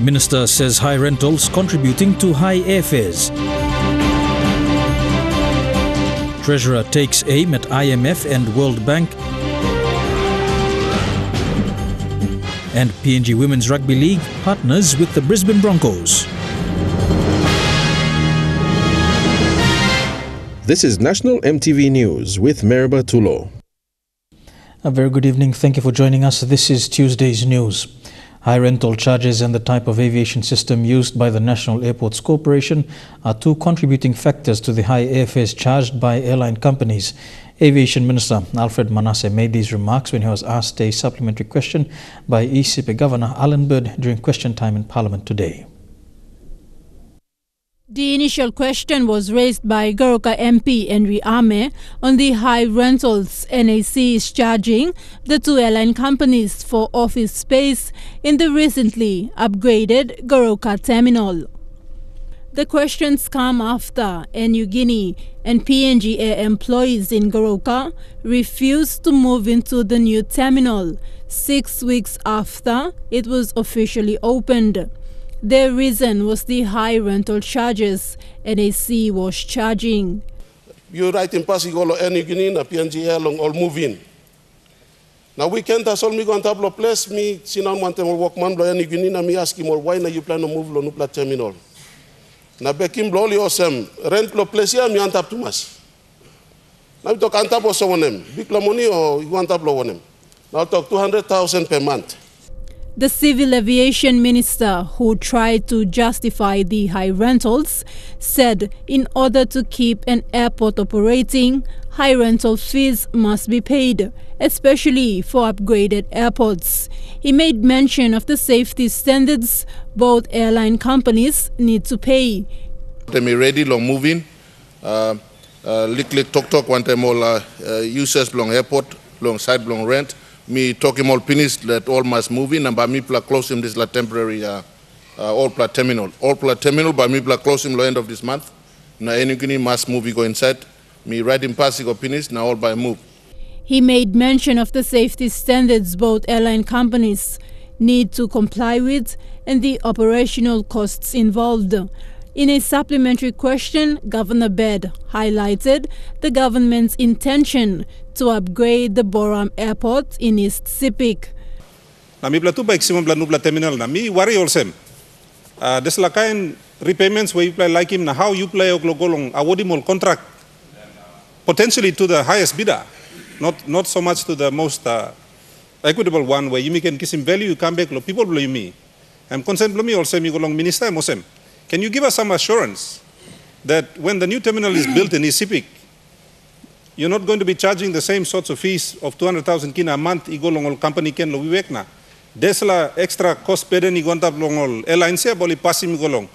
Minister says high rentals contributing to high airfares. Treasurer takes aim at IMF and World Bank. And PNG Women's Rugby League partners with the Brisbane Broncos. This is National MTV News with Morobe Tulo. A very good evening. Thank you for joining us. This is Tuesday's news. High rental charges and the type of aviation system used by the National Airports Corporation are two contributing factors to the high airfares charged by airline companies. Aviation Minister Alfred Manasseh made these remarks when he was asked a supplementary question by Simbu Governor Alan Bird during question time in Parliament today. The initial question was raised by Goroka MP Henry Ame on the high rentals NAC is charging the two airline companies for office space in the recently upgraded Goroka terminal. The questions come after New Guinea and PNGTA employees in Goroka refused to move into the new terminal 6 weeks after it was officially opened. Their reason was the high rental charges NAC was charging. You write in Pasigolo, New Guinea, na PNGTA long all move in. Now weekend as all me go on tablo place me sinan mante mo workman blo New Guinea na me ask him why na you plan to move lo nupla terminal. Na bekim blo li osem rent lo place ya mi antap tumas. Now we talk antap o so wonem big la money or you want tablo wonem. Now talk 200,000 per month. The Civil Aviation Minister, who tried to justify the high rentals, said in order to keep an airport operating, high rental fees must be paid, especially for upgraded airports. He made mention of the safety standards both airline companies need to pay. They ready long moving, lick talk one time all users long airport, long side long rent. Me talking all finished that all must move in and by me close him this la temporary all plat terminal. All plat terminal by me close him the end of this month. Now any must move go inside. Me writing passing go finished now all by move. He made mention of the safety standards both airline companies need to comply with and the operational costs involved. In a supplementary question, Governor Bird highlighted the government's intention to upgrade the Boram Airport in East Sepik. Nami platu baik simon planupla terminal nami worry also. Des la kain repayments where you play like him na how you play oglogolong awarding contract potentially to the highest bidder, not so much to the most equitable one where you can kiss him value you come back lo people blow me. I'm concerned blow me also me golong minister mosem. Can you give us some assurance that when the new terminal is built in East Sepik, you're not going to be charging the same sorts of fees of 200,000 kina a month igolong company ken lo wiwek na. Desla extra cost burden igontap long airlines ya boli pasim igolong.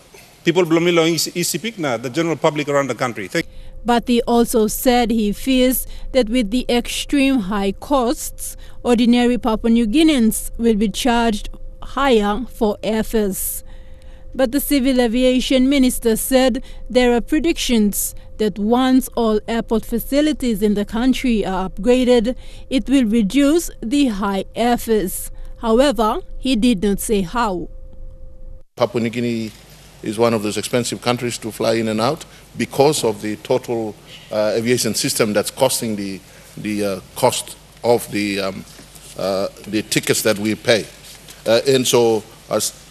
People blomi lo East Sepik na the general public around the country. But he also said he fears that with the extreme high costs, ordinary Papua New Guineans will be charged higher for airfares. But the Civil Aviation Minister said there are predictions that once all airport facilities in the country are upgraded, it will reduce the high airfares. However, he did not say how. Papua New Guinea is one of those expensive countries to fly in and out because of the total aviation system that's costing the cost of the tickets that we pay. And so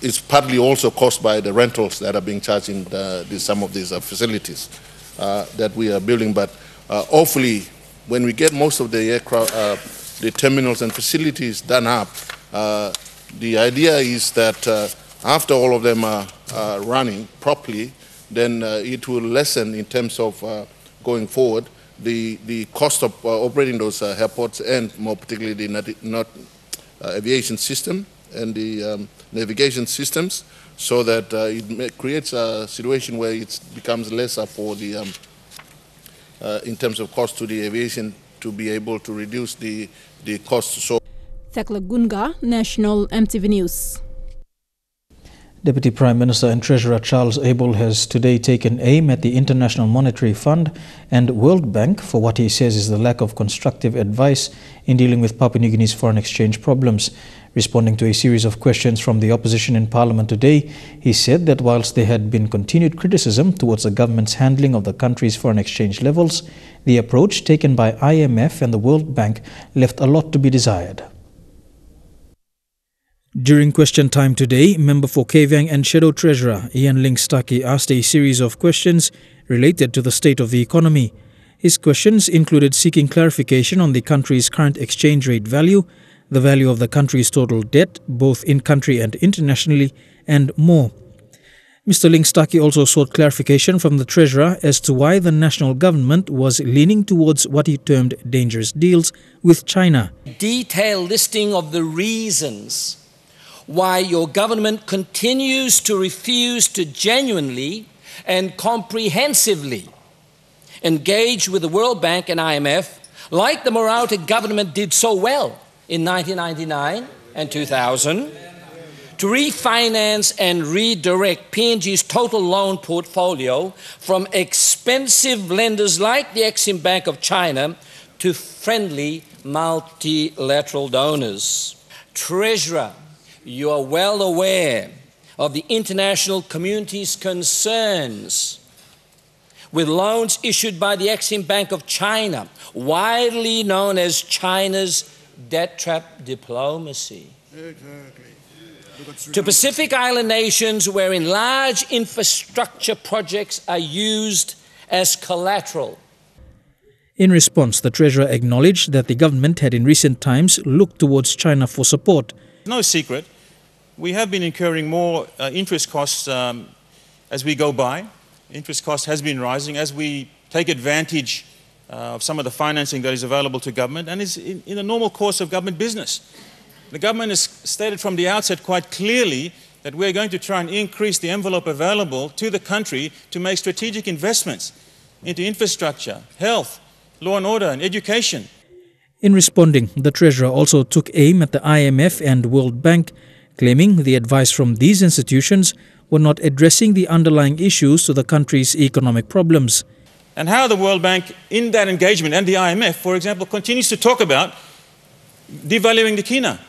it's partly also caused by the rentals that are being charged in some of these facilities that we are building. But hopefully, when we get most of the aircraft, the terminals and facilities done up, the idea is that after all of them are running properly, then it will lessen in terms of going forward the cost of operating those airports and more particularly the aviation system and the navigation systems, so that it creates a situation where it becomes lesser for the, in terms of cost to the aviation, to be able to reduce the cost. So, Thakla Gunga, National MTV News. Deputy Prime Minister and Treasurer Charles Abel has today taken aim at the International Monetary Fund and World Bank for what he says is the lack of constructive advice in dealing with Papua New Guinea's foreign exchange problems. Responding to a series of questions from the opposition in Parliament today, he said that whilst there had been continued criticism towards the government's handling of the country's foreign exchange levels, the approach taken by IMF and the World Bank left a lot to be desired. During question time today, member for Kavieng and Shadow Treasurer Ian Lingstaki asked a series of questions related to the state of the economy. His questions included seeking clarification on the country's current exchange rate value, the value of the country's total debt, both in-country and internationally, and more. Mr. Lingstaki also sought clarification from the Treasurer as to why the national government was leaning towards what he termed dangerous deals with China. Detailed listing of the reasons why your government continues to refuse to genuinely and comprehensively engage with the World Bank and IMF, like the Morobe government did so well in 1999 and 2000, to refinance and redirect PNG's total loan portfolio from expensive lenders like the Exim Bank of China to friendly multilateral donors. Treasurer, you are well aware of the international community's concerns with loans issued by the Exim Bank of China, widely known as China's debt trap diplomacy. Exactly. To Pacific Island nations wherein large infrastructure projects are used as collateral. In response, the Treasurer acknowledged that the government had in recent times looked towards China for support. No secret, we have been incurring more interest costs as we go by. Interest cost has been rising as we take advantage of some of the financing that is available to government and is in the normal course of government business. The government has stated from the outset quite clearly that we're going to try and increase the envelope available to the country to make strategic investments into infrastructure, health, law and order and education. In responding, the Treasurer also took aim at the IMF and World Bank, claiming the advice from these institutions were not addressing the underlying issues to the country's economic problems. And how the World Bank, in that engagement, and the IMF, for example, continues to talk about devaluing the kina,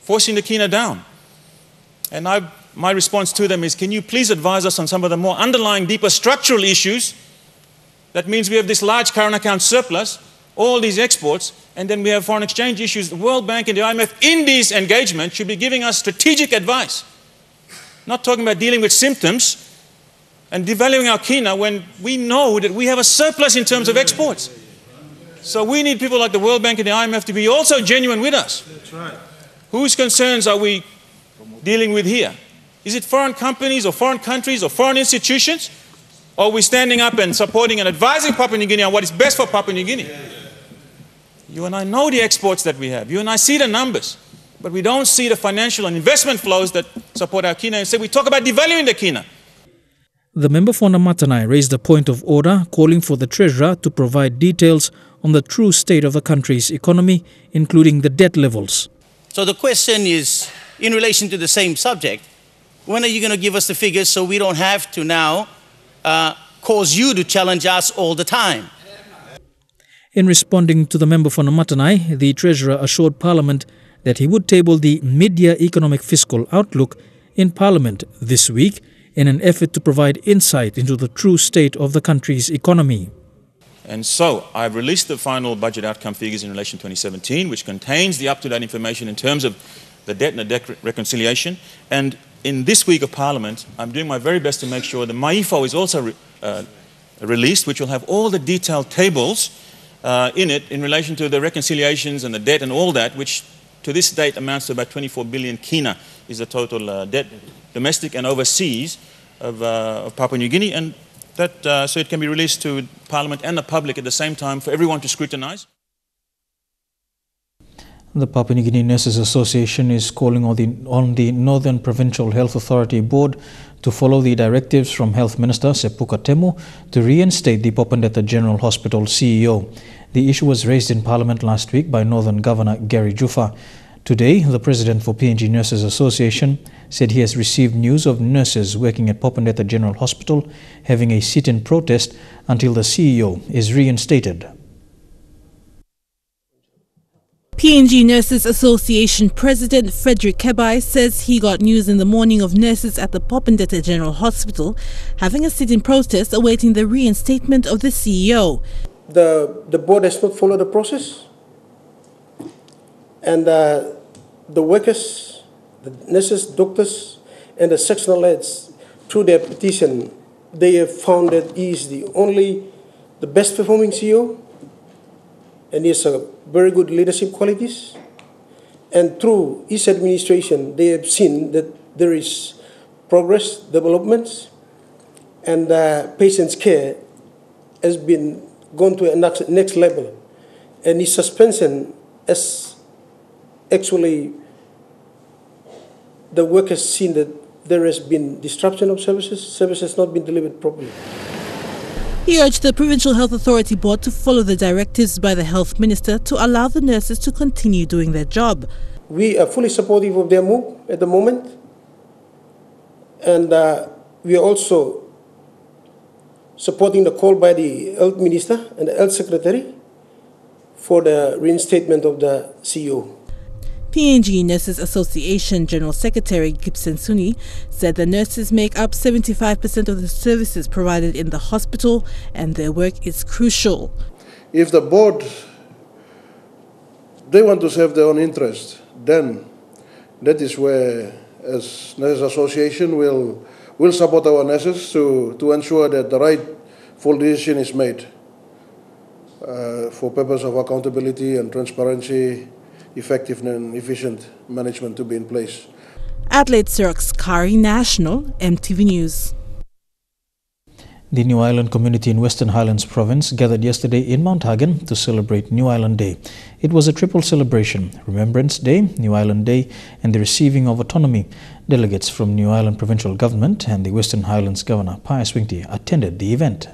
forcing the kina down. And my response to them is, can you please advise us on some of the more underlying, deeper structural issues? That means we have this large current account surplus, all these exports, and then we have foreign exchange issues. The World Bank and the IMF in these engagements should be giving us strategic advice, not talking about dealing with symptoms and devaluing our kina when we know that we have a surplus in terms of exports. So we need people like the World Bank and the IMF to be also genuine with us. That's right. Whose concerns are we dealing with here? Is it foreign companies or foreign countries or foreign institutions? Or are we standing up and supporting and advising Papua New Guinea on what is best for Papua New Guinea? You and I know the exports that we have. You and I see the numbers. But we don't see the financial and investment flows that support our kina. Instead, we talk about devaluing the kina. The member for Namatanai raised a point of order calling for the Treasurer to provide details on the true state of the country's economy, including the debt levels. So the question is, in relation to the same subject, when are you going to give us the figures so we don't have to now cause you to challenge us all the time? In responding to the member for Namatanai, the Treasurer assured Parliament that he would table the mid-year economic fiscal outlook in Parliament this week in an effort to provide insight into the true state of the country's economy. And so I've released the final budget outcome figures in relation to 2017, which contains the up-to-date information in terms of the debt and the debt reconciliation. And in this week of Parliament, I'm doing my very best to make sure the MAIFO is also released, which will have all the detailed tables in it in relation to the reconciliations and the debt and all that, which to this date amounts to about 24 billion kina is the total debt, domestic and overseas, of Papua New Guinea. And that, so it can be released to Parliament and the public at the same time for everyone to scrutinise. The Papua New Guinea Nurses Association is calling on the Northern Provincial Health Authority Board to follow the directives from Health Minister Sepuka Temu to reinstate the Popondetta General Hospital CEO. The issue was raised in Parliament last week by Northern Governor Gary Jufa. Today, the President for PNG Nurses Association said he has received news of nurses working at Popondetta General Hospital having a sit-in protest until the CEO is reinstated. PNG Nurses Association President Frederick Kebai says he got news in the morning of nurses at the PNGTA General Hospital having a sit-in protest awaiting the reinstatement of the CEO. The board has not followed the process, and the workers, the nurses, doctors, and the sectional heads, through their petition, they have found that he is the best performing CEO, and he has a very good leadership qualities. And through his administration, they have seen that there is progress, developments, and patients' care has been gone to a next level. And his suspension has actually, the workers seen that there has been disruption of services has not been delivered properly. He urged the Provincial Health Authority Board to follow the directives by the Health Minister to allow the nurses to continue doing their job. We are fully supportive of their move at the moment, and we are also supporting the call by the Health Minister and the Health Secretary for the reinstatement of the CEO. PNG Nurses Association General Secretary Gibson Suni said the nurses make up 75% of the services provided in the hospital and their work is crucial. If the board, they want to serve their own interest, then that is where, as Nurses Association, will support our nurses to ensure that the right full decision is made for purpose of accountability and transparency, effective and efficient management to be in place. Adelaide Sirks Kari, National, EMTV News. The New Island community in Western Highlands Province gathered yesterday in Mt Hagen to celebrate New Island Day. It was a triple celebration: Remembrance Day, New Island Day, and the receiving of autonomy. Delegates from New Island Provincial Government and the Western Highlands Governor Pius Wingti attended the event.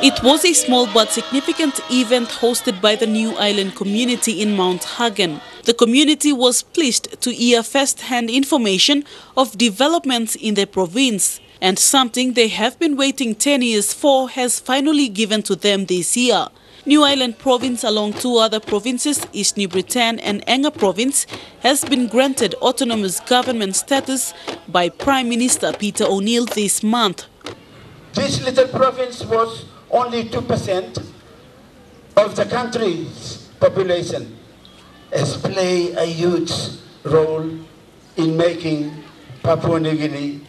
It was a small but significant event hosted by the New Island community in Mt Hagen. The community was pleased to hear first-hand information of developments in the province, and something they have been waiting 10 years for has finally given to them this year. New Island Province, along two other provinces, East New Britain and Enga Province, has been granted autonomous government status by Prime Minister Peter O'Neill this month. This little province was only 2% of the country's population, has played a huge role in making Papua New Guinea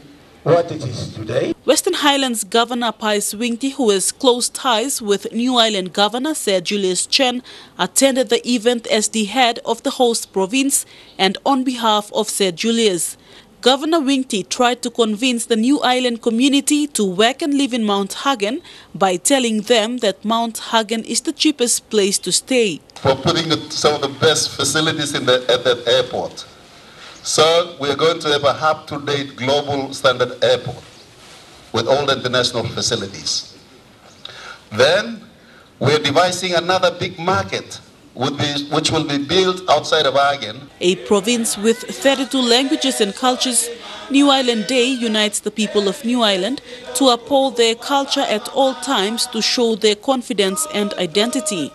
what it is today. Western Highlands Governor Pius Wingti, who has close ties with New Island Governor Sir Julius Chen, attended the event as the head of the host province and on behalf of Sir Julius. Governor Wingti tried to convince the New Island community to work and live in Mt Hagen by telling them that Mt Hagen is the cheapest place to stay. For putting some of the best facilities at that airport. So we are going to have a up-to-date global standard airport with all the international facilities. Then we are devising another big market which will be built outside of Hagen. A province with 32 languages and cultures, New Island Day unites the people of New Island to uphold their culture at all times to show their confidence and identity.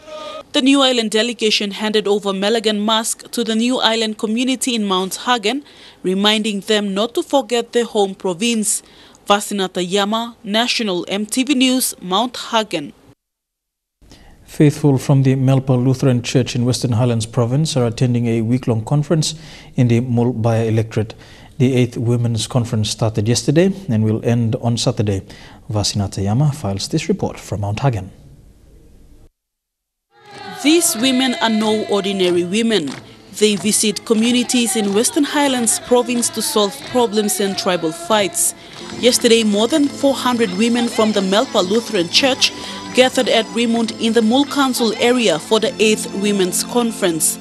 The New Island delegation handed over Melagan Mask to the New Island community in Mt Hagen, reminding them not to forget their home province. Vasinata Yama, National, EMTV News, Mt Hagen. Faithful from the Melpa Lutheran Church in Western Highlands Province are attending a week-long conference in the Mulbaya electorate. The 8th Women's Conference started yesterday and will end on Saturday. Vasinata Yama files this report from Mt Hagen. These women are no ordinary women. They visit communities in Western Highlands Province to solve problems and tribal fights. Yesterday, more than 400 women from the Melpa Lutheran Church gathered at Remond in the Mul Council area for the 8th Women's Conference.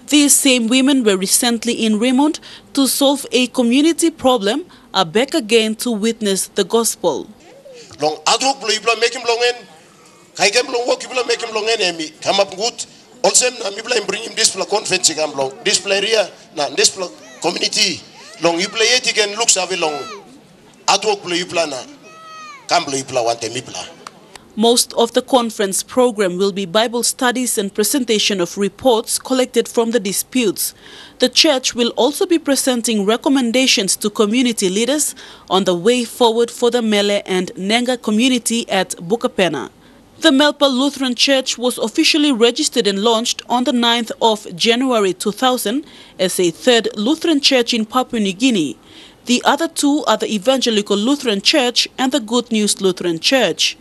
These same women were recently in Remond to solve a community problem, are back again to witness the gospel. Come up good. Also, I bring him this conference. This area, this community. Long you play it again. Looks have long. At work play you plan. Come play you plan. Most of the conference program will be Bible studies and presentation of reports collected from the disputes. The church will also be presenting recommendations to community leaders on the way forward for the Mele and Nenga community at Bukapena. The Melpa Lutheran Church was officially registered and launched on the 9th of January 2000 as a third Lutheran church in Papua New Guinea. The other two are the Evangelical Lutheran Church and the Good News Lutheran Church.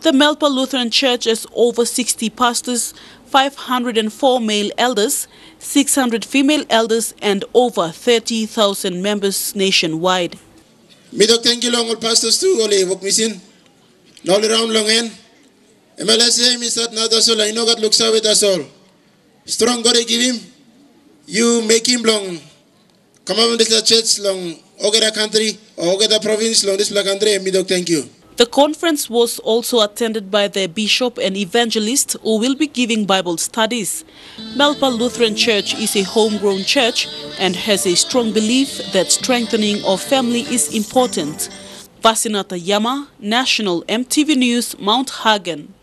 The Melpa Lutheran Church has over 60 pastors, 504 male elders, 600 female elders, and over 30,000 members nationwide. Midok thank you long all pastors too, ole wok misin. All around long en. MLS misat na dasol, I know God looks out with us all. Strong God I give him. You make him long. Come on this church long Ogada country or Ogada province long this black country. Midok thank you. The conference was also attended by the bishop and evangelist who will be giving Bible studies. Melpa Lutheran Church is a homegrown church and has a strong belief that strengthening of family is important. Vasinata Yama, National EMTV News, Mt Hagen.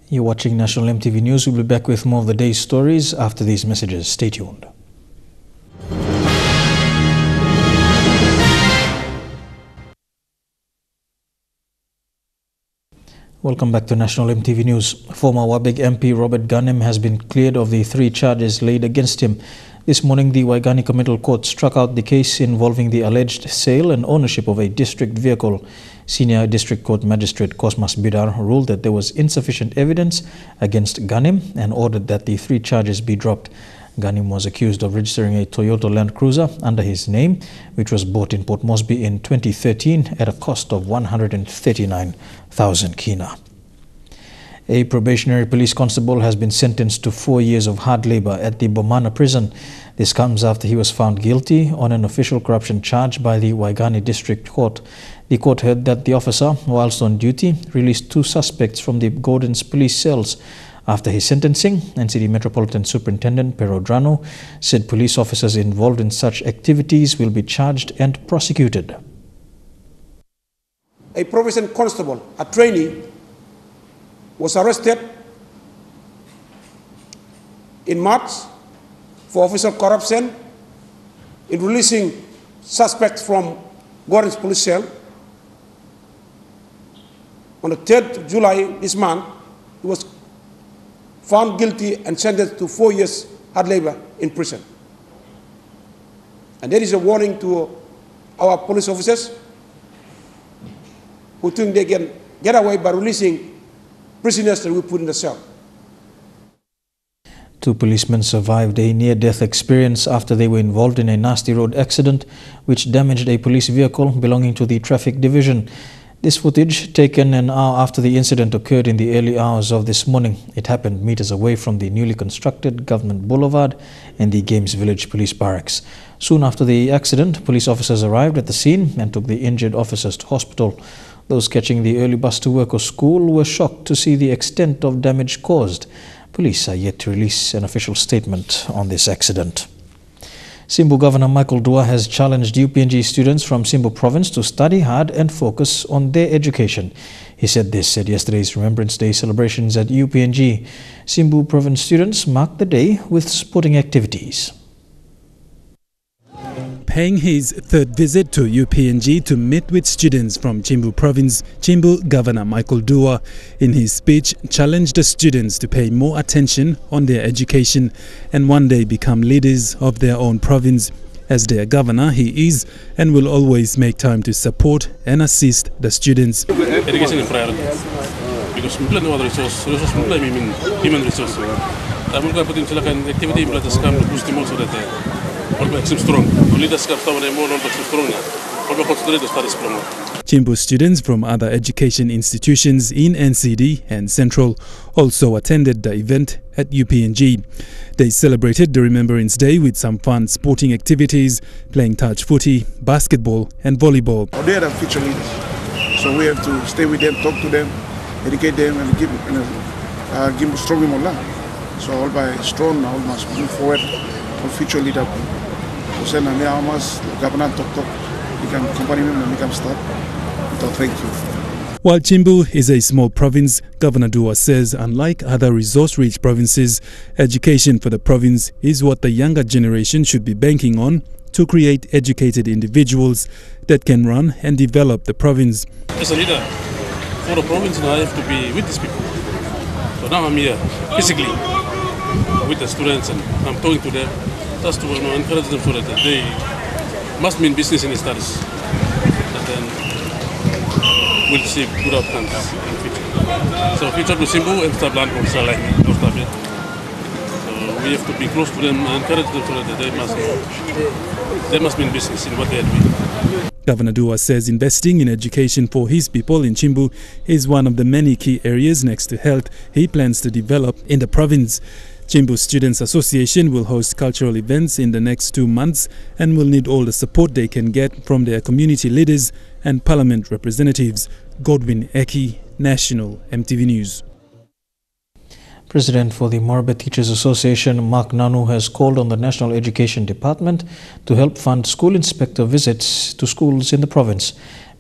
You're watching National EMTV News. We'll be back with more of the day's stories after these messages. Stay tuned. Welcome back to National EMTV News. Former Wabeg MP Robert Ghanem has been cleared of the 3 charges laid against him. This morning, the Waigani Committal Court struck out the case involving the alleged sale and ownership of a district vehicle. Senior District Court Magistrate Cosmas Bidar ruled that there was insufficient evidence against Ghanem and ordered that the 3 charges be dropped. Ghanem was accused of registering a Toyota Land Cruiser under his name, which was bought in Port Moresby in 2013 at a cost of 139,000 kina. A probationary police constable has been sentenced to 4 years of hard labor at the Bomana prison. This comes after he was found guilty on an official corruption charge by the Waigani District Court. The court heard that the officer, whilst on duty, released 2 suspects from the Gordon's police cells. After his sentencing, NCD Metropolitan Superintendent Perodrano said police officers involved in such activities will be charged and prosecuted. A probation constable, a trainee, was arrested in March for official corruption in releasing suspects from Gordon's police cell. On the 3rd of July this month, he was found guilty and sentenced to 4 years hard labor in prison. And there is a warning to our police officers who think they can get away by releasing prisoners that we put in the cell. 2 policemen survived a near-death experience after they were involved in a nasty road accident which damaged a police vehicle belonging to the traffic division. This footage, taken an hour after the incident, occurred in the early hours of this morning. It happened meters away from the newly constructed Government Boulevard and the Games Village Police Barracks. Soon after the accident, police officers arrived at the scene and took the injured officers to hospital. Those catching the early bus to work or school were shocked to see the extent of damage caused. Police are yet to release an official statement on this accident. Simbu Governor Michael Dua has challenged UPNG students from Simbu province to study hard and focus on their education. He said this at yesterday's Remembrance Day celebrations at UPNG. Simbu province students marked the day with sporting activities. Paying his 3rd visit to UPNG to meet with students from Simbu province, Simbu Governor Michael Dua, in his speech, challenged the students to pay more attention on their education and one day become leaders of their own province. As their governor, he is and will always make time to support and assist the students. Education is priority because we plan other resources we plan human resources. I'm going to put in activity in the scam to boost them also that strong. Simbu students from other education institutions in NCD and Central also attended the event at UPNG. They celebrated the Remembrance Day with some fun sporting activities, playing touch footy, basketball and volleyball. They are the future leaders, so we have to stay with them, talk to them, educate them and give them strong in So all by strong, all must move forward for future leader. So then I must governor talk, we can company and we can start. So thank you. While Simbu is a small province, Governor Dua says unlike other resource-rich provinces, education for the province is what the younger generation should be banking on to create educated individuals that can run and develop the province. As a leader for the province, I have to be with these people. So now I'm here physically with the students and I'm talking to them just to encourage them so that they must be in business and studies. And then we'll see good outcomes in the future. So future to Simbu and start land from Salai. So we have to be close to them and encourage them so that they must be in business in what they are doing. Governor Dua says investing in education for his people in Simbu is one of the many key areas next to health he plans to develop in the province. Simbu Students Association will host cultural events in the next 2 months and will need all the support they can get from their community leaders and parliament representatives. Godwin Eki, National MTV News. President for the Morobe Teachers Association, Mark Nanu, has called on the National Education Department to help fund school inspector visits to schools in the province.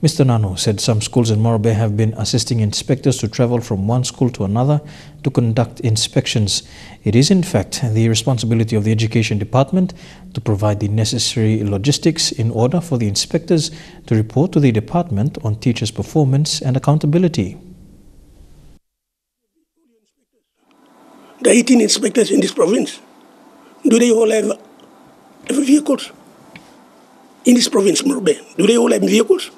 Mr. Nanu said some schools in Morobe have been assisting inspectors to travel from one school to another to conduct inspections. It is in fact the responsibility of the Education Department to provide the necessary logistics in order for the inspectors to report to the department on teachers' performance and accountability. The 18 inspectors in this province, do they all have vehicles? In this province, Morobe, do they all have vehicles?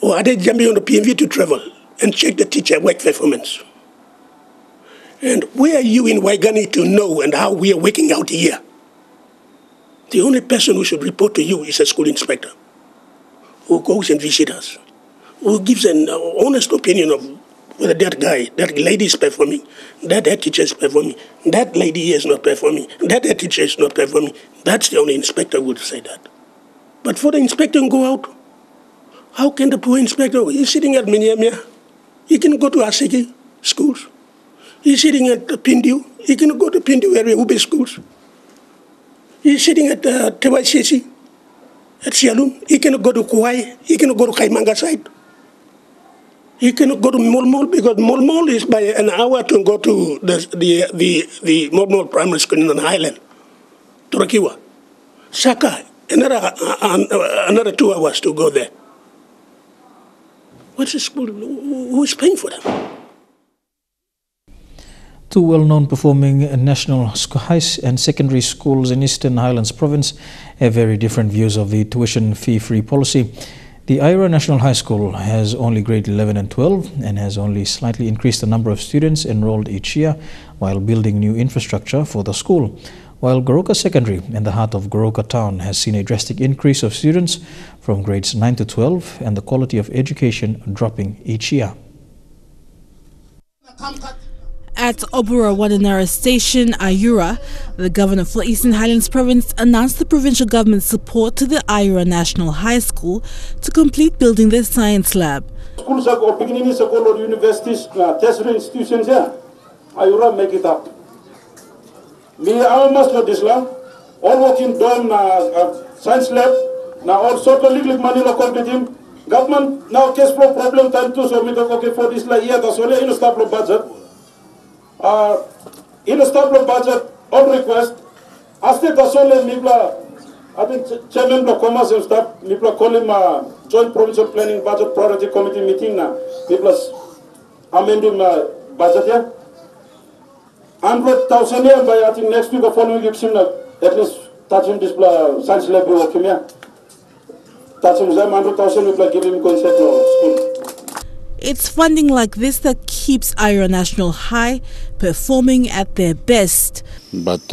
Or are they jumping on the PNV to travel and check the teacher work performance? And where are you in Waigani to know and how we are working out here? The only person who should report to you is a school inspector who goes and visits us, who gives an honest opinion of whether that lady is performing, that teacher is performing, that lady is not performing, that teacher is not performing. That's the only inspector who would say that. But for the inspector to go out, how can the poor inspector, he's sitting at Minyamia, he can go to Asiki schools. He's sitting at Pindu, he can go to Pindu area Ube schools. He's sitting at Tewaisesi, at Sialum, he can go to Kuwai, he can go to Kaimanga side. He cannot go to Molmol because Molmol is by an hour to go to the Molmol Primary School in the Highland, Turakiwa. Saka, another 2 hours to go there. What's the school? Who is paying for them? Two well-known performing national high and secondary schools in Eastern Highlands Province have very different views of the tuition fee-free policy. The Ira National High School has only grade 11 and 12 and has only slightly increased the number of students enrolled each year while building new infrastructure for the school. While Goroka Secondary in the heart of Goroka Town has seen a drastic increase of students from grades 9 to 12 and the quality of education dropping each year. At Obura Wadanara Station, Ayura, the governor for Eastern Highlands Province announced the provincial government's support to the Ayura National High School to complete building their science lab. Schools or beginning school or universities, tertiary institutions here, Ayura make it up. Me, I must know this law. All working done science lab, now all sort of little money local to him. Government now cash flow problem time too, so we don't okay for this like that's only in a stable budget. In a stable budget on request, after the solely Mibla, I think Chairman of Commerce and staff, Mibla call him Joint Provincial Planning Budget Priority Committee meeting now. Mibla's amending budget here. 100,000 here, by I think next week or following week, at least touching this science lab working here. Touching them 100,000, we give him concept school. It's funding like this that keeps Ira National High performing at their best. But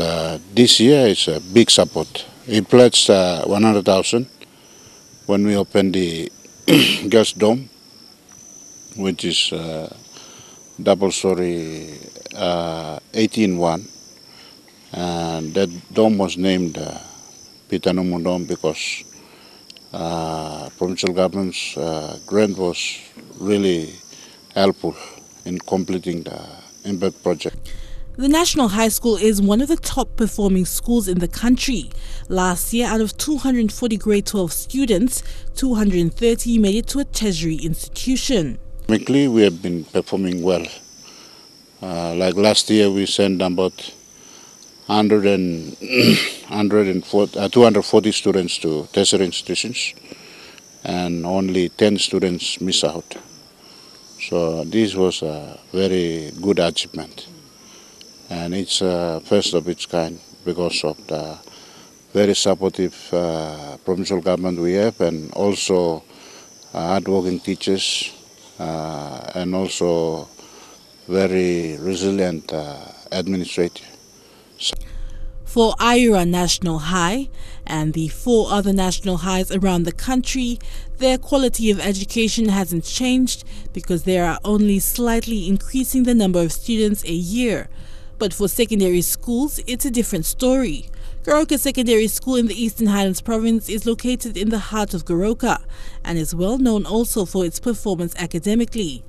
this year is a big support. We pledged 100,000 when we opened the gas dome, which is double-story 18-1. And that dome was named Pitanumu Dome because provincial government's grant was really helpful in completing the impact project. The National High School is one of the top performing schools in the country. Last year, out of 240 grade 12 students, 230 made it to a tertiary institution. Economically, we have been performing well. Like last year, we sent about 240 students to tertiary institutions, and only 10 students miss out. So this was a very good achievement. And it's first of its kind because of the very supportive provincial government we have, and also hardworking teachers, and also very resilient administrator. For Ira National High and the 4 other national highs around the country, their quality of education hasn't changed because they are only slightly increasing the number of students a year. But for secondary schools, it's a different story. Goroka Secondary School in the Eastern Highlands Province is located in the heart of Goroka and is well known also for its performance academically.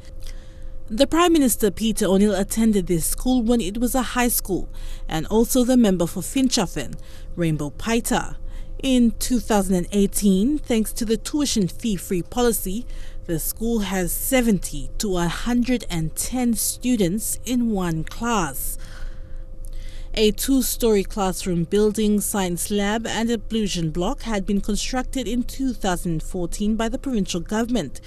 The Prime Minister Peter O'Neill attended this school when it was a high school, and also the member for Finchafen, Rainbow Paita. In 2018, thanks to the tuition fee-free policy, the school has 70 to 110 students in one class. A 2-story classroom building, science lab and ablution block had been constructed in 2014 by the provincial government.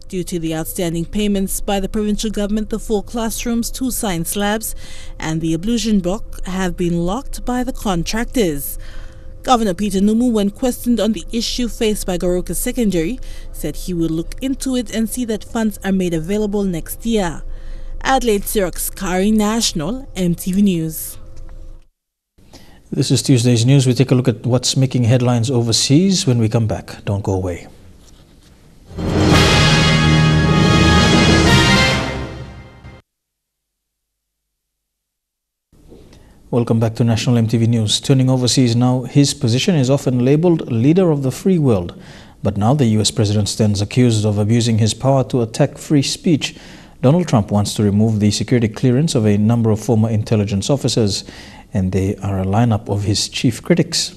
Due to the outstanding payments by the provincial government, the 4 classrooms, 2 science labs and the ablution block have been locked by the contractors. Governor Peter Numu, when questioned on the issue faced by Goroka Secondary, said he will look into it and see that funds are made available next year. Adelaide Xerox Kari, National, EMTV News. This is Tuesday's news. We take a look at what's making headlines overseas when we come back. Don't go away. Welcome back to National EMTV News. Turning overseas now, his position is often labeled leader of the free world. But now the US president stands accused of abusing his power to attack free speech. Donald Trump wants to remove the security clearance of a number of former intelligence officers, and they are a lineup of his chief critics.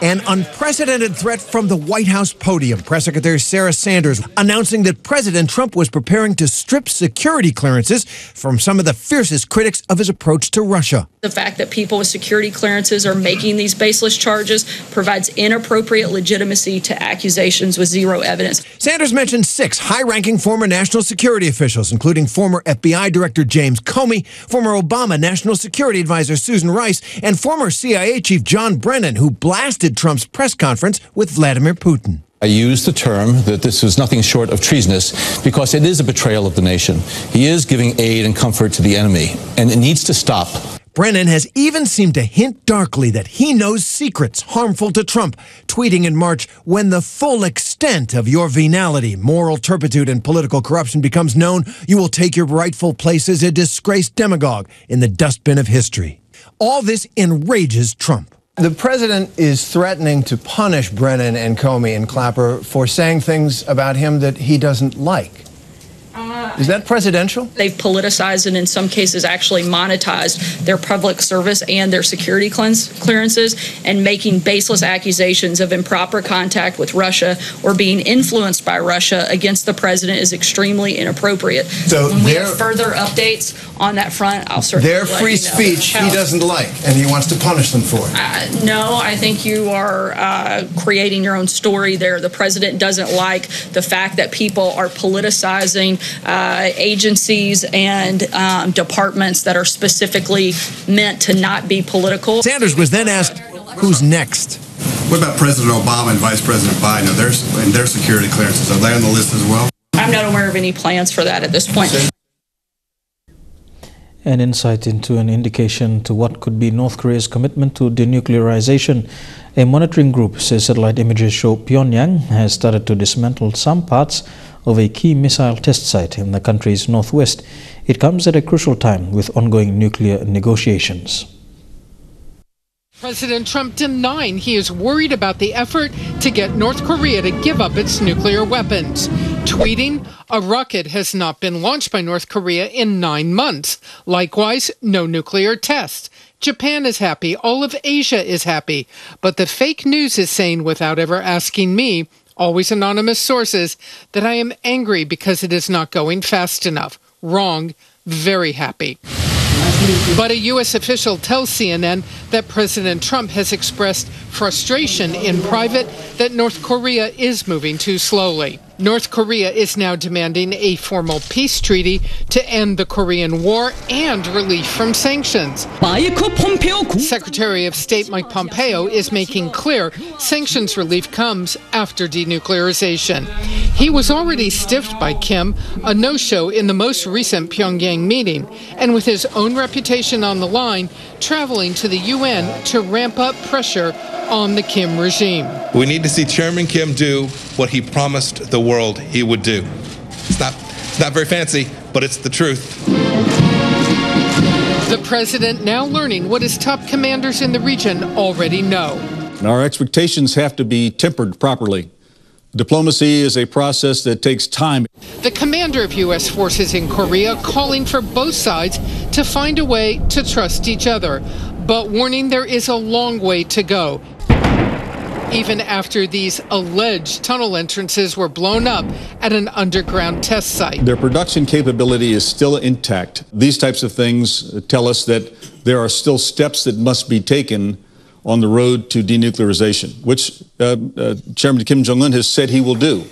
An unprecedented threat from the White House podium. Press Secretary Sarah Sanders announcing that President Trump was preparing to strip security clearances from some of the fiercest critics of his approach to Russia. The fact that people with security clearances are making these baseless charges provides inappropriate legitimacy to accusations with zero evidence. Sanders mentioned 6 high-ranking former national security officials, including former FBI Director James Comey, former Obama National Security Advisor Susan Rice, and former CIA Chief John Brennan, who blasted Trump's press conference with Vladimir Putin. I use the term that this is nothing short of treasonous because it is a betrayal of the nation. He is giving aid and comfort to the enemy, and it needs to stop. Brennan has even seemed to hint darkly that he knows secrets harmful to Trump, tweeting in March, "When the full extent of your venality, moral turpitude, and political corruption becomes known, you will take your rightful place as a disgraced demagogue in the dustbin of history." All this enrages Trump. The president is threatening to punish Brennan and Comey and Clapper for saying things about him that he doesn't like. Is that presidential? They've politicized and in some cases actually monetized their public service and their security clearances, and making baseless accusations of improper contact with Russia or being influenced by Russia against the president is extremely inappropriate. So when we have further updates on that front, I'll certainly their let free you know. speech he doesn't like, and he wants to punish them for it. No, I think you are creating your own story there. The president doesn't like the fact that people are politicizing agencies and departments that are specifically meant to not be political. Sanders was then asked, who's next? What about President Obama and Vice President Biden? And their security clearances, are they on the list as well? I'm not aware of any plans for that at this point. An insight into an indication to what could be North Korea's commitment to denuclearization. A monitoring group says satellite images show Pyongyang has started to dismantle some parts of a key missile test site in the country's northwest. It comes at a crucial time with ongoing nuclear negotiations. President Trump denying he is worried about the effort to get North Korea to give up its nuclear weapons. Tweeting, a rocket has not been launched by North Korea in 9 months. Likewise, no nuclear test. Japan is happy. All of Asia is happy. But the fake news is saying, without ever asking me, always anonymous sources, that I am angry because it is not going fast enough. Wrong. Very happy. But a U.S. official tells CNN that President Trump has expressed frustration in private that North Korea is moving too slowly. North Korea is now demanding a formal peace treaty to end the Korean War and relief from sanctions. Secretary of State Mike Pompeo is making clear sanctions relief comes after denuclearization. He was already stiffed by Kim, a no-show in the most recent Pyongyang meeting, and with his own reputation on the line, traveling to the UN to ramp up pressure on the Kim regime. We need to see Chairman Kim do what he promised the world he would do. It's not very fancy, but it's the truth. The president now learning what his top commanders in the region already know. Our expectations have to be tempered properly. Diplomacy is a process that takes time. The commander of U.S. forces in Korea calling for both sides to find a way to trust each other, but warning there is a long way to go, even after these alleged tunnel entrances were blown up at an underground test site. Their production capability is still intact. These types of things tell us that there are still steps that must be taken on the road to denuclearization, which Chairman Kim Jong-un has said he will do.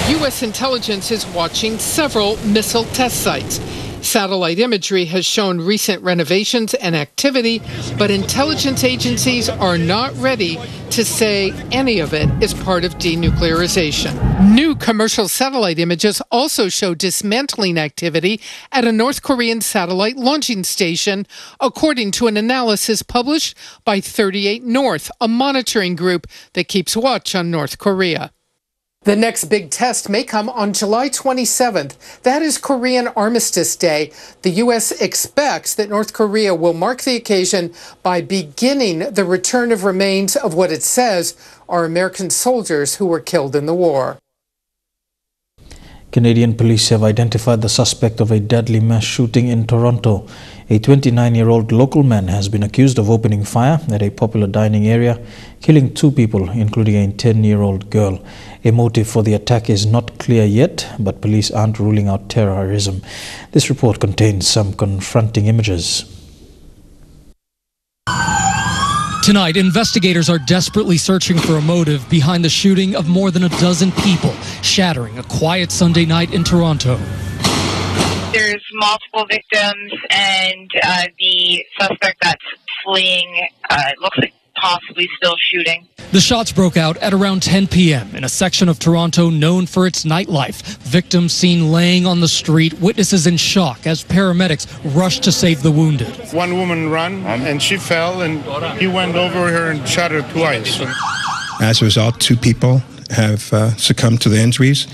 U.S. intelligence is watching several missile test sites. Satellite imagery has shown recent renovations and activity, but intelligence agencies are not ready to say any of it is part of denuclearization. New commercial satellite images also show dismantling activity at a North Korean satellite launching station, according to an analysis published by 38 North, a monitoring group that keeps watch on North Korea. The next big test may come on July 27th. That is Korean Armistice Day. The U.S. expects that North Korea will mark the occasion by beginning the return of remains of what it says are American soldiers who were killed in the war. Canadian police have identified the suspect of a deadly mass shooting in Toronto. A 29-year-old local man has been accused of opening fire at a popular dining area, killing 2 people, including a 10-year-old girl. A motive for the attack is not clear yet, but police aren't ruling out terrorism. This report contains some confronting images. Tonight, investigators are desperately searching for a motive behind the shooting of more than a dozen people, shattering a quiet Sunday night in Toronto. There's multiple victims, and the suspect that's fleeing looks like possibly still shooting. The shots broke out at around 10 p.m. in a section of Toronto known for its nightlife. Victims seen laying on the street, witnesses in shock as paramedics rushed to save the wounded. One woman ran and she fell, and he went over her and shot her twice. As a result, 2 people have succumbed to the injuries.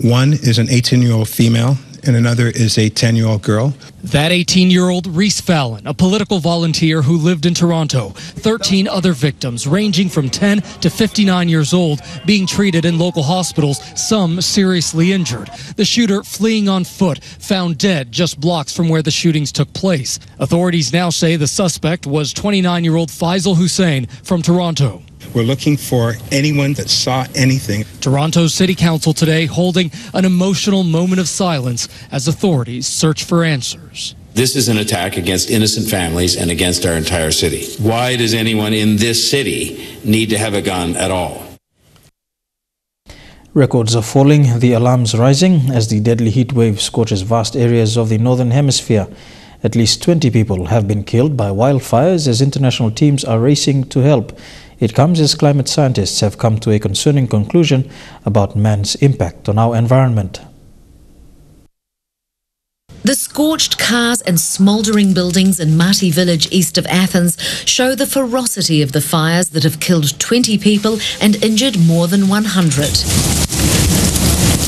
One is an 18-year-old female, and another is a 10-year-old girl. That 18-year-old Reese Fallon, a political volunteer who lived in Toronto. 13 other victims, ranging from 10 to 59 years old, being treated in local hospitals, some seriously injured. The shooter, fleeing on foot, found dead just blocks from where the shootings took place. Authorities now say the suspect was 29-year-old Faisal Hussein from Toronto. We're looking for anyone that saw anything. Toronto City Council today holding an emotional moment of silence as authorities search for answers. This is an attack against innocent families and against our entire city. Why does anyone in this city need to have a gun at all? Records are falling, the alarms rising as the deadly heat wave scorches vast areas of the northern hemisphere. At least 20 people have been killed by wildfires as international teams are racing to help. It comes as climate scientists have come to a concerning conclusion about man's impact on our environment. The scorched cars and smouldering buildings in Mati village east of Athens show the ferocity of the fires that have killed 20 people and injured more than 100.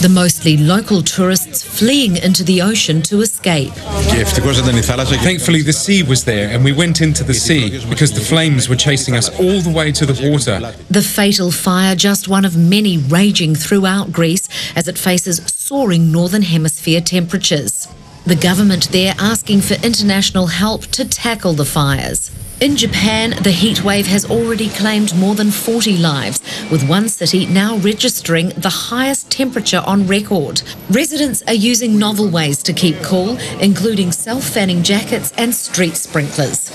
The mostly local tourists fleeing into the ocean to escape. Thankfully, the sea was there and we went into the sea because the flames were chasing us all the way to the water. The fatal fire, just one of many raging throughout Greece as it faces soaring northern hemisphere temperatures. The government there asking for international help to tackle the fires. In Japan, the heat wave has already claimed more than 40 lives, with one city now registering the highest temperature on record. Residents are using novel ways to keep cool, including self-fanning jackets and street sprinklers.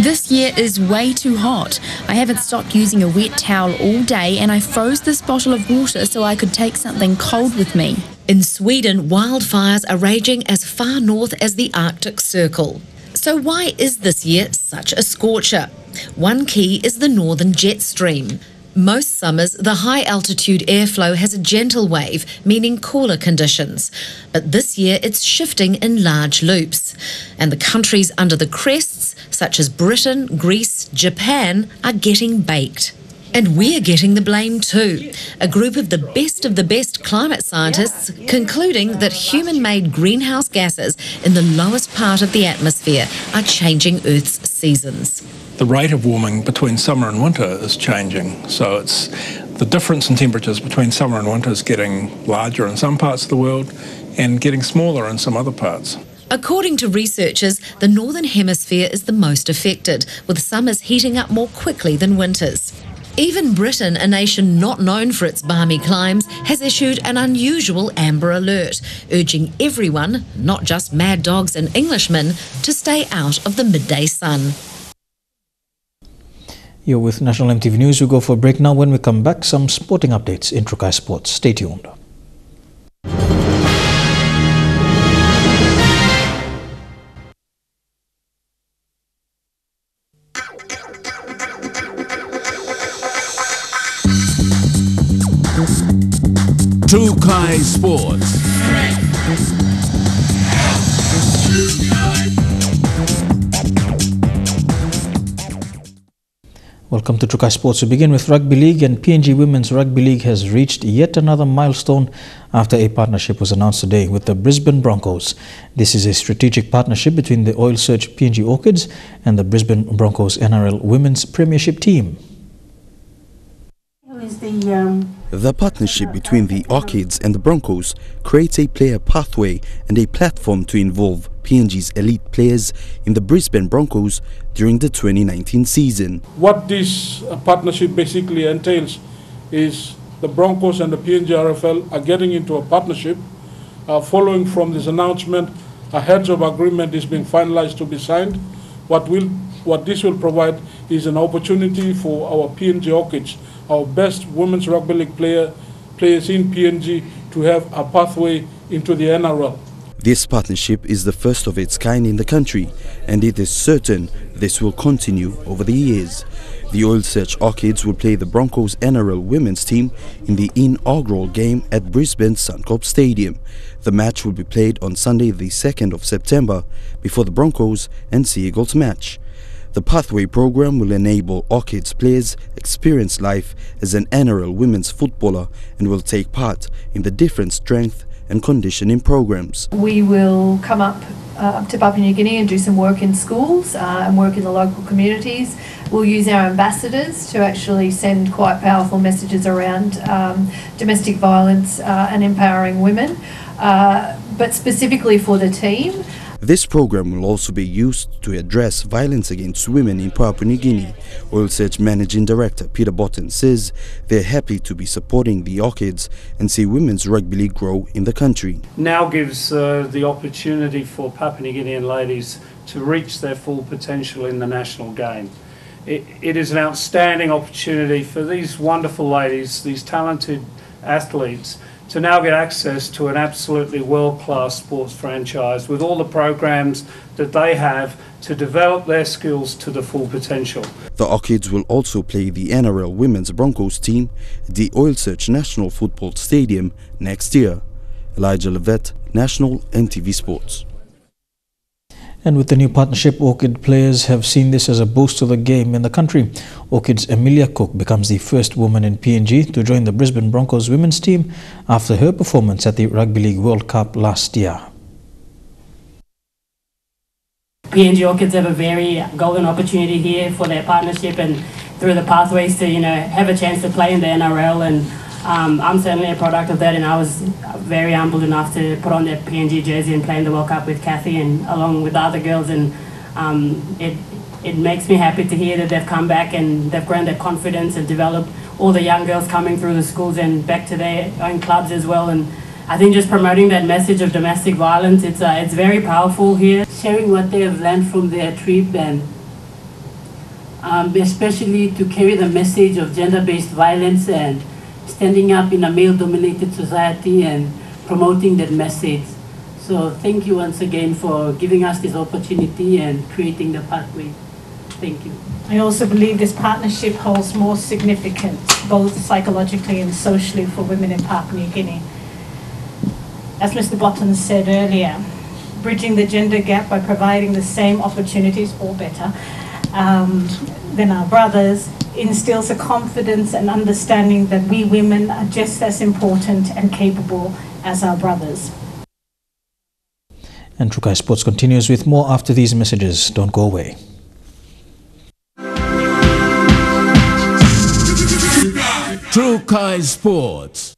This year is way too hot. I haven't stopped using a wet towel all day and I froze this bottle of water so I could take something cold with me. In Sweden, wildfires are raging as far north as the Arctic Circle. So why is this year such a scorcher? One key is the northern jet stream. Most summers, the high-altitude airflow has a gentle wave, meaning cooler conditions. But this year, it's shifting in large loops. And the countries under the crests, such as Britain, Greece, Japan, are getting baked. And we're getting the blame too. A group of the best climate scientists concluding that human-made greenhouse gases in the lowest part of the atmosphere are changing Earth's seasons. The rate of warming between summer and winter is changing. So it's the difference in temperatures between summer and winter is getting larger in some parts of the world and getting smaller in some other parts. According to researchers, the northern hemisphere is the most affected, with summers heating up more quickly than winters. Even Britain, a nation not known for its balmy climes, has issued an unusual amber alert, urging everyone, not just mad dogs and Englishmen, to stay out of the midday sun. You're with National EMTV News. We go for a break now. When we come back, some sporting updates in Trukai Sports. Stay tuned. Trukai Sports. Welcome to Trukai Sports. We begin with Rugby League, and PNG Women's Rugby League has reached yet another milestone after a partnership was announced today with the Brisbane Broncos. This is a strategic partnership between the Oil Search PNG Orchids and the Brisbane Broncos NRL Women's Premiership team. The partnership between the Orchids and the Broncos creates a player pathway and a platform to involve PNG's elite players in the Brisbane Broncos during the 2019 season. What this partnership basically entails is the Broncos and the PNG RFL are getting into a partnership. Following from this announcement, a heads of agreement is being finalized to be signed. What this will provide is an opportunity for our PNG Orchids, our best women's rugby league players in PNG, to have a pathway into the NRL. This partnership is the first of its kind in the country, and it is certain this will continue over the years. The Oil Search Orchids will play the Broncos NRL women's team in the inaugural game at Brisbane Suncorp Stadium. The match will be played on Sunday the 2nd of September before the Broncos and Sea Eagles match. The Pathway program will enable Orchids players experience life as an NRL women's footballer and will take part in the different strength and conditioning programs. We will come up to Papua New Guinea and do some work in schools and work in the local communities. We'll use our ambassadors to actually send quite powerful messages around domestic violence and empowering women, but specifically for the team. This program will also be used to address violence against women in Papua New Guinea. Oil Search Managing Director Peter Botten says they're happy to be supporting the Orchids and see women's rugby league grow in the country. Now gives the opportunity for Papua New Guinean ladies to reach their full potential in the national game. It is an outstanding opportunity for these wonderful ladies, these talented athletes, to now get access to an absolutely world-class sports franchise with all the programs that they have to develop their skills to the full potential. The Orchids will also play the NRL Women's Broncos team at the Oil Search National Football Stadium next year. Elijah Levette, National EMTV Sports. And with the new partnership, Orchid players have seen this as a boost to the game in the country. Orchid's Emilia Cook becomes the first woman in PNG to join the Brisbane Broncos women's team after her performance at the Rugby League World Cup last year. PNG Orchids have a very golden opportunity here for their partnership and through the pathways to, have a chance to play in the NRL, and I'm certainly a product of that, and I was very humbled enough to put on their PNG jersey and play in the World Cup with Kathy and along with the other girls, and it makes me happy to hear that they've come back and they've grown their confidence and developed all the young girls coming through the schools and back to their own clubs as well. And I think just promoting that message of domestic violence, it's very powerful here. Sharing what they have learned from their trip, and especially to carry the message of gender-based violence and standing up in a male-dominated society and promoting that message. So thank you once again for giving us this opportunity and creating the pathway. Thank you. I also believe this partnership holds more significance, both psychologically and socially, for women in Papua New Guinea. As Mr. Botton said earlier, bridging the gender gap by providing the same opportunities, or better, than our brothers, instills a confidence and understanding that we women are just as important and capable as our brothers. And Trukai Sports continues with more after these messages. Don't go away. Trukai Sports.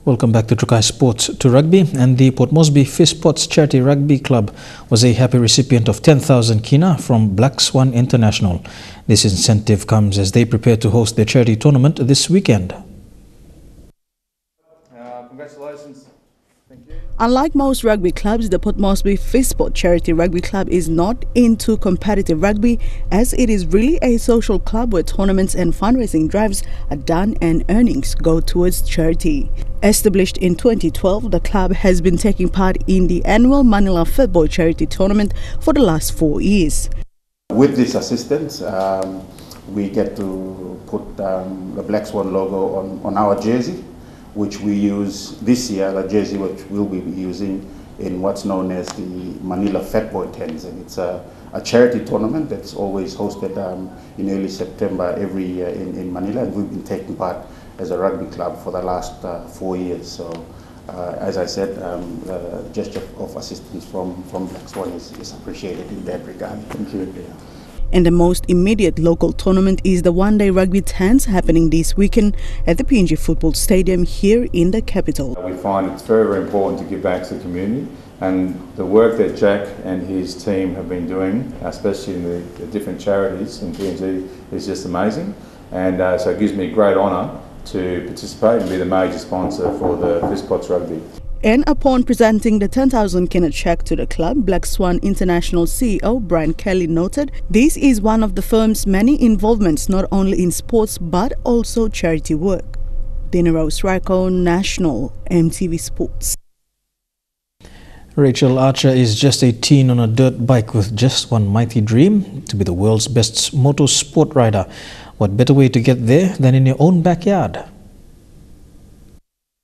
Welcome back to Trukai Sports. To rugby, and the Port Moresby Fist Pots Charity Rugby Club was a happy recipient of 10,000 kina from Black Swan International. This incentive comes as they prepare to host their charity tournament this weekend. Congratulations. Thank you. Unlike most rugby clubs, the Port Moresby Fist Pot Charity Rugby Club is not into competitive rugby, as it is really a social club where tournaments and fundraising drives are done and earnings go towards charity. Established in 2012, the club has been taking part in the annual Manila Football Charity Tournament for the last 4 years. With this assistance, we get to put the Black Swan logo on our jersey, which we use this year, the jersey which we'll be using in what's known as the Manila Fat Boy 10s. And it's a charity tournament that's always hosted in early September every year in Manila, and we've been taking part as a rugby club for the last 4 years. So, as I said, the gesture of assistance from Black Swan is appreciated in that regard. Thank you. And the most immediate local tournament is the one-day rugby 10s happening this weekend at the PNG Football Stadium here in the capital. We find it's very, very important to give back to the community, and the work that Jack and his team have been doing, especially in the different charities in PNG, is just amazing. And so it gives me great honour to participate and be the major sponsor for the Fist Pots Rugby. And upon presenting the 10,000 kina check to the club, Black Swan International CEO Brian Kelly noted this is one of the firm's many involvements not only in sports but also charity work. Dina Rose Racco, National EMTV Sports. Rachel Archer is just a teen on a dirt bike with just one mighty dream: to be the world's best motorsport rider. What better way to get there than in your own backyard?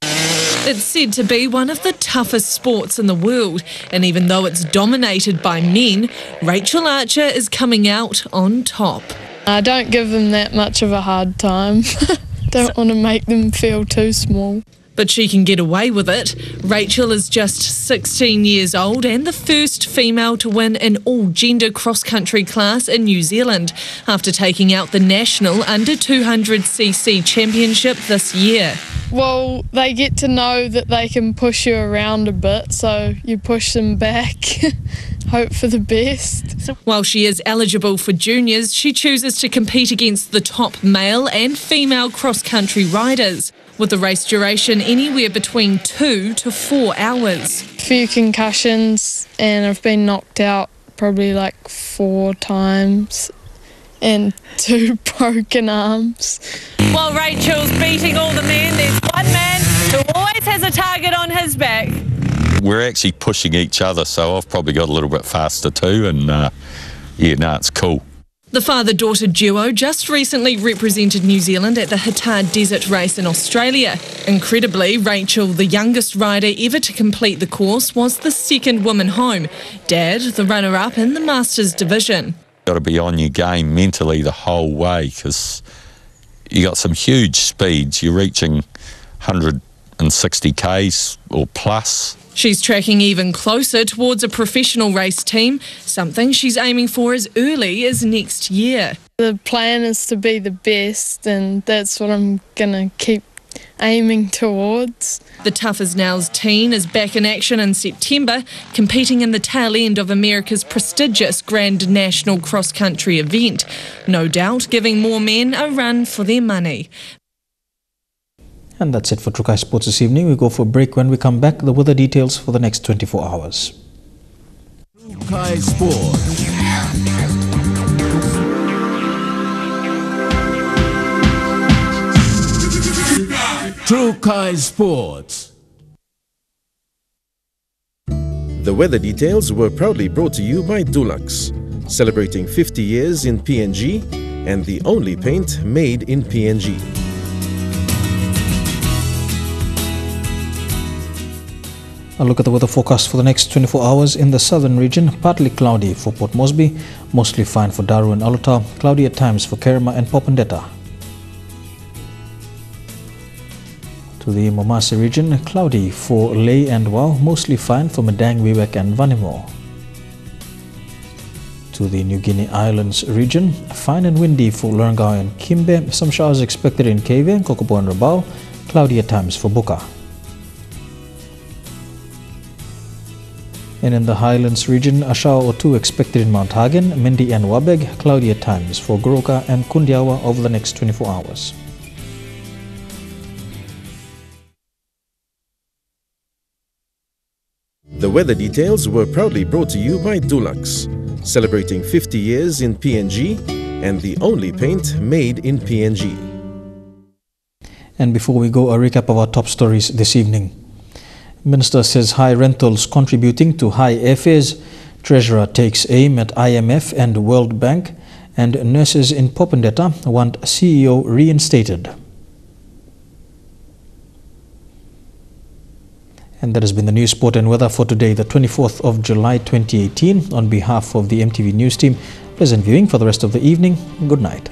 It's said to be one of the toughest sports in the world, and even though it's dominated by men, Rachel Archer is coming out on top. I don't give them that much of a hard time. Don't want to make them feel too small. But she can get away with it. Rachel is just 16 years old and the first female to win an all-gender cross-country class in New Zealand after taking out the national under 200cc championship this year. Well, they get to know that they can push you around a bit, so you push them back. Hope for the best. While she is eligible for juniors, she chooses to compete against the top male and female cross-country riders, with the race duration anywhere between 2 to 4 hours. A few concussions, and I've been knocked out probably like 4 times, and 2 broken arms. While Rachel's beating all the men, there's one man who always has a target on his back. We're actually pushing each other, so I've probably got a little bit faster too, and it's cool. The father-daughter duo just recently represented New Zealand at the Hatar Desert Race in Australia. Incredibly, Rachel, the youngest rider ever to complete the course, was the second woman home. Dad, the runner-up in the Masters division. Got to be on your game mentally the whole way, because you got some huge speeds. You're reaching 160 k's or plus. She's tracking even closer towards a professional race team, something she's aiming for as early as next year. The plan is to be the best, and that's what I'm going to keep aiming towards. The Tough as Nails teen is back in action in September, competing in the tail end of America's prestigious Grand National Cross Country event, no doubt giving more men a run for their money. And that's it for Trukai Sports this evening. We go for a break. When we come back, the weather details for the next 24 hours. Trukai Sports. Trukai Sports. The weather details were proudly brought to you by Dulux, celebrating 50 years in PNG and the only paint made in PNG. A look at the weather forecast for the next 24 hours. In the southern region, partly cloudy for Port Moresby, mostly fine for Daru and Alota, cloudy at times for Kerema and Popondetta. To the Momase region, cloudy for Lae and Wau, mostly fine for Madang, Wewak and Vanimo. To the New Guinea Islands region, fine and windy for Lurngau and Kimbe, some showers expected in Keve, Kokopo and Rabaul, cloudy at times for Buka. And in the Highlands region, a shower or two expected in Mt Hagen, Mendi and Wabeg, cloudy at times for Goroka and Kundiawa over the next 24 hours. The weather details were proudly brought to you by Dulux, celebrating 50 years in PNG and the only paint made in PNG. And before we go, a recap of our top stories this evening. Minister says high rentals contributing to high airfares. Treasurer takes aim at IMF and World Bank. And nurses in Popondetta want CEO reinstated. And that has been the news, sport and weather for today, the 24th of July 2018. On behalf of the EMTV News team, pleasant viewing for the rest of the evening. Good night.